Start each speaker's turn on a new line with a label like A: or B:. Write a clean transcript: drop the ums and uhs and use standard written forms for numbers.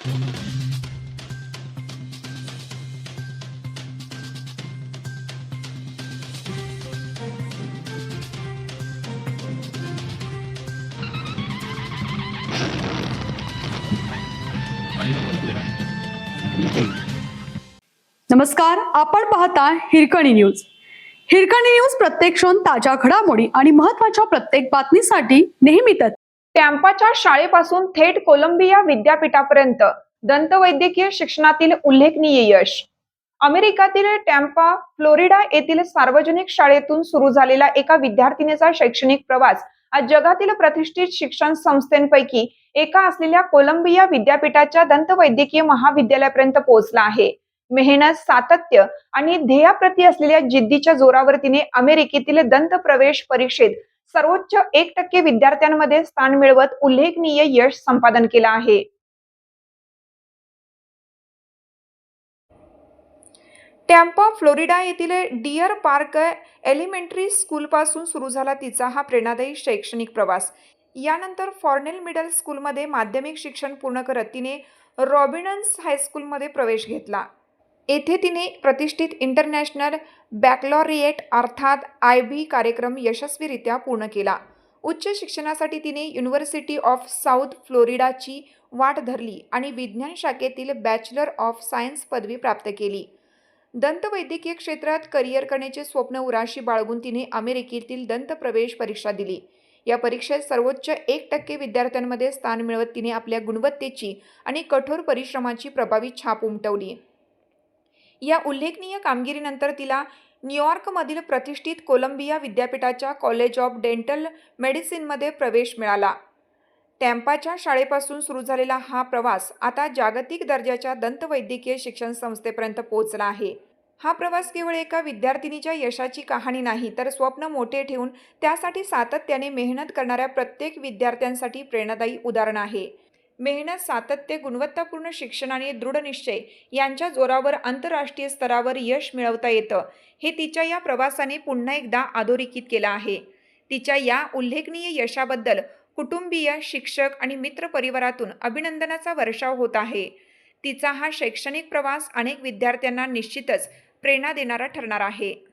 A: नमस्कार, आपण पाहता हिरकणी न्यूज. हिरकणी न्यूज प्रत्येक क्षण ताज्या घडामोडी आणि महत्त्वाच्या प्रत्येक बातमीसाठी नेहमीच
B: टॅम्पाच्या शाळेपासून थेट कोलंबिया विद्यापीठापर्यंत दंतवैद्यकीय शिक्षणातील उल्लेखनीय यश. अमेरिकातील टॅम्पा फ्लोरिडा येथील सार्वजनिक शाळेतून सुरू झालेला एका विद्यार्थिनीचा शैक्षणिक प्रवास आज जगातील प्रतिष्ठित शिक्षण संस्थांपैकी एका असलेल्या कोलंबिया विद्यापीठाच्या दंतवैद्यकीय महाविद्यालयापर्यंत पोहोचला आहे. मेहनत, सातत्य आणि ध्येयाप्रती असलेल्या जिद्दीच्या जोरावर तिने अमेरिकेतील दंत प्रवेश परीक्षेत सर्वोच्च 1% विद्यार्थ्यांमध्ये स्थान मिळवत उल्लेखनीय यश संपादन केलं आहे. टॅम्पा फ्लोरिडा येथील डिअर पार्क एलिमेंटरी स्कूलपासून सुरू झाला तिचा हा प्रेरणादायी शैक्षणिक प्रवास. यानंतर कॉर्नेल मिडल स्कूलमध्ये माध्यमिक शिक्षण पूर्ण करत तिने रॉबिन्सन्स हायस्कूलमध्ये प्रवेश घेतला. येथे तिने प्रतिष्ठित इंटरनॅशनल बॅकलॉरिएट अर्थात IB कार्यक्रम यशस्वीरित्या पूर्ण केला. उच्च शिक्षणासाठी तिने युनिव्हर्सिटी ऑफ साऊथ फ्लोरिडाची वाट धरली आणि विज्ञान शाखेतील बॅचलर ऑफ सायन्स पदवी प्राप्त केली. दंतवैद्यकीय क्षेत्रात करिअर करण्याचे स्वप्न उराशी बाळगून तिने अमेरिकेतील दंत प्रवेश परीक्षा दिली. या परीक्षेत सर्वोच्च 1% विद्यार्थ्यांमध्ये स्थान मिळवत तिने आपल्या गुणवत्तेची आणि कठोर परिश्रमाची प्रभावी छाप उमटवली. या उल्लेखनीय कामगिरीनंतर तिला न्यूयॉर्कमधील प्रतिष्ठित कोलंबिया विद्यापीठाच्या कॉलेज ऑफ डेंटल मेडिसिनमध्ये प्रवेश मिळाला. टॅम्पाच्या शाळेपासून सुरू झालेला हा प्रवास आता जागतिक दर्जाच्या दंतवैद्यकीय शिक्षण संस्थेपर्यंत पोहोचला आहे. हा प्रवास केवळ एका विद्यार्थिनीच्या यशाची कहाणी नाही, तर स्वप्न मोठे ठेवून त्यासाठी सातत्याने मेहनत करणाऱ्या प्रत्येक विद्यार्थ्यांसाठी प्रेरणादायी उदाहरण आहे. मेहनत, सातत्य, गुणवत्तापूर्ण शिक्षण आणि दृढनिश्चय यांच्या जोरावर आंतरराष्ट्रीय स्तरावर यश मिळवता येतं, हे तिच्या या प्रवासाने पुन्हा एकदा अधोरेखित केलं आहे. तिच्या या उल्लेखनीय यशाबद्दल कुटुंबीय, शिक्षक आणि मित्रपरिवारातून अभिनंदनाचा वर्षाव होत आहे. तिचा हा शैक्षणिक प्रवास अनेक विद्यार्थ्यांना निश्चितच प्रेरणा देणारा ठरणार आहे.